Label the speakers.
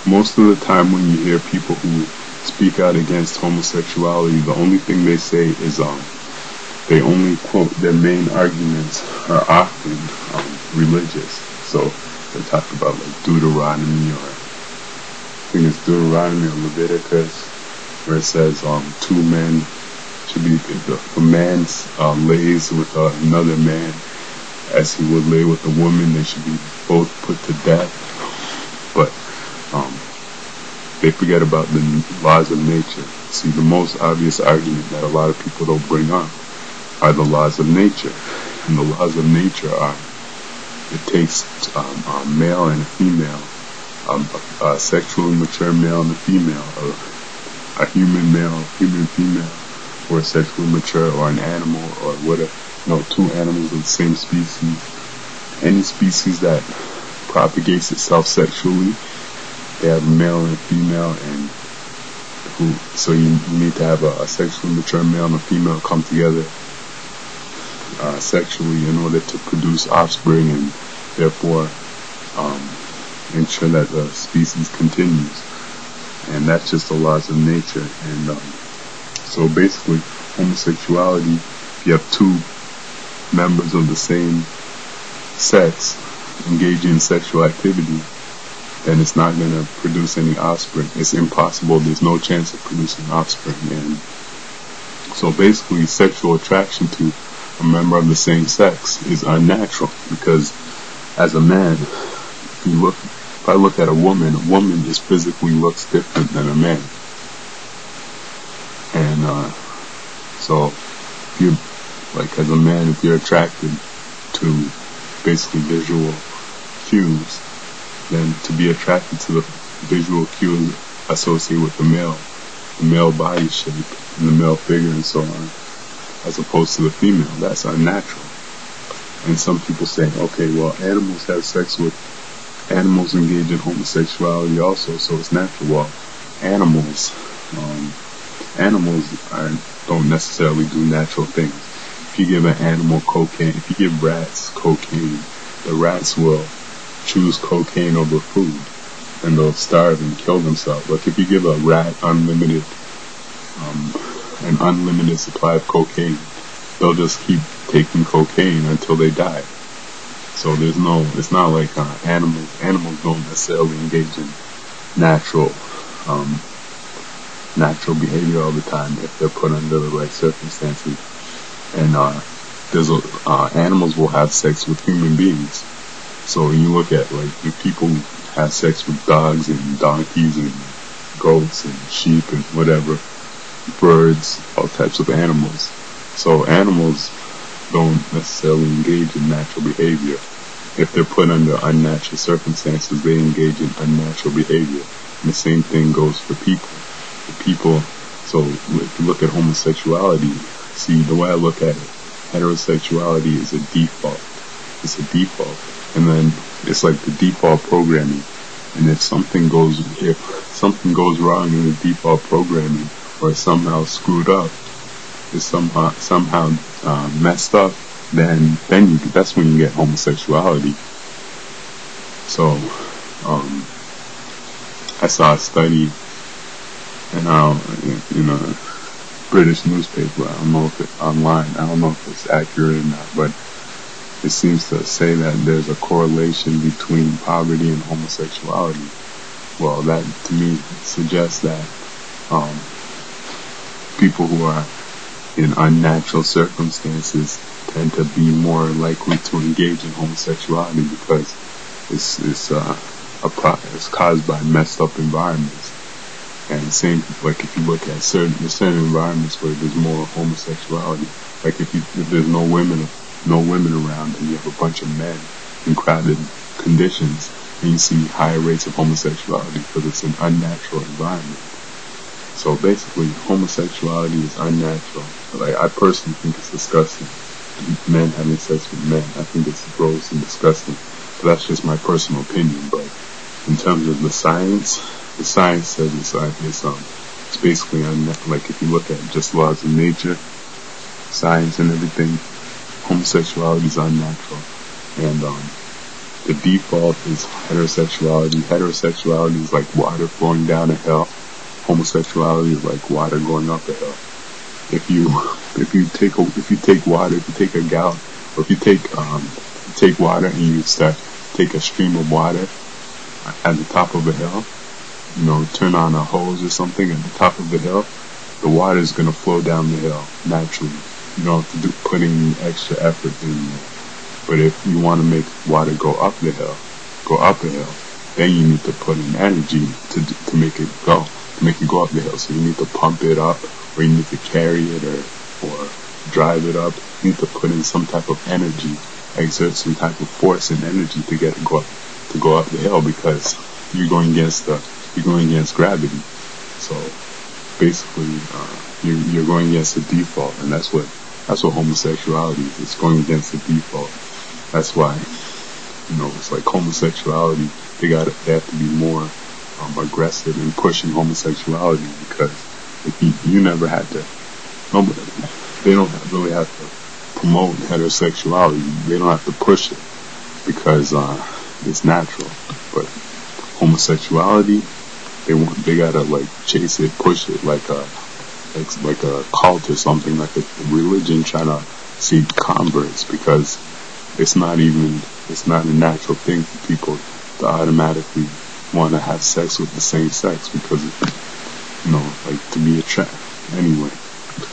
Speaker 1: most of the time when you hear people who speak out against homosexuality, the only thing they say is they only quote, their main arguments are often religious. So they talk about like Deuteronomy, or I think it's Deuteronomy or Leviticus, where it says two men should be, if a man lays with another man as he would lay with a woman, they should be both put to death. But they forget about the laws of nature. See, the most obvious argument that a lot of people don't bring up are the laws of nature. And the laws of nature are, it takes a male and a female, a sexually mature male and a female, a human male, human female, or a sexually mature, or an animal, or whatever. No, two animals of the same species. Any species that propagates itself sexually, they have a male and a female, and so you need to have a sexually mature male and a female come together sexually in order to produce offspring, and therefore ensure that the species continues. And that's just the laws of nature. And so basically, homosexuality, if you have two members of the same sex engaging in sexual activity, then it's not going to produce any offspring. It's impossible. There's no chance of producing offspring. And so basically, sexual attraction to a member of the same sex is unnatural, because as a man, if I look at a woman just physically looks different than a man. And so if you, like, as a man, if you're attracted to basically visual cues, then to be attracted to the visual cues associated with the male body shape and the male figure and so on, as opposed to the female, that's unnatural. And some people say, okay, well, animals have sex with, animals engage in homosexuality also, so it's natural. Well, animals don't necessarily do natural things. If you give an animal cocaine, if you give rats cocaine, the rats will choose cocaine over food, and they'll starve and kill themselves. Like if you give a rat an unlimited supply of cocaine, they'll just keep taking cocaine until they die. So it's not like animals don't necessarily engage in natural behavior all the time if they're put under the right circumstances. And animals will have sex with human beings. So when you look at, like, if people have sex with dogs and donkeys and goats and sheep and whatever, birds, all types of animals. So animals don't necessarily engage in natural behavior. If they're put under unnatural circumstances, they engage in unnatural behavior. And the same thing goes for people. So if you look at homosexuality, see, the way I look at it, heterosexuality is a default. It's a default. And then it's like the default programming. And if something goes wrong in the default programming, or it's somehow screwed up, is somehow messed up, then that's when you get homosexuality. So I saw a study in a British newspaper. I don't know if it's online. I don't know if it's accurate or not, but it seems to say that there's a correlation between poverty and homosexuality. Well, that to me suggests that people who are in unnatural circumstances tend to be more likely to engage in homosexuality, because it's caused by messed up environments. And the same, like if you look at certain environments where there's more homosexuality, like if there's no women around and you have a bunch of men in crowded conditions, and you see higher rates of homosexuality because it's an unnatural environment. So basically, homosexuality is unnatural. Like, I personally think it's disgusting. Men having sex with men, I think it's gross and disgusting. But that's just my personal opinion. But in terms of the science says it's basically unnatural. Like if you look at just laws of nature, science and everything, homosexuality is unnatural. And The default is heterosexuality. Heterosexuality is like water flowing down a hill. Homosexuality is like water going up a hill. If you take a gallon, or if you take water and you take a stream of water at the top of a hill, turn on a hose or something at the top of the hill, the water is going to flow down the hill naturally. You don't have to put any extra effort in there. But if you want to make water go up a hill, then you need to put in energy to make it go up the hill. So you need to pump it up, or you need to carry it, or drive it up. You need to put in some type of energy, exert some type of force and energy to get it go up the hill, because you're going against gravity. So basically, you're going against the default, and that's what homosexuality is. It's going against the default. That's why, it's like homosexuality. They have to be more aggressive in pushing homosexuality, because if you never had to, they don't really have to promote heterosexuality. They don't have to push it, because it's natural. But homosexuality, they gotta like chase it, push it like a cult or something, like a religion trying to seek converts, because it's not a natural thing for people to automatically want to have sex with the same sex, because like to be attracted anyway.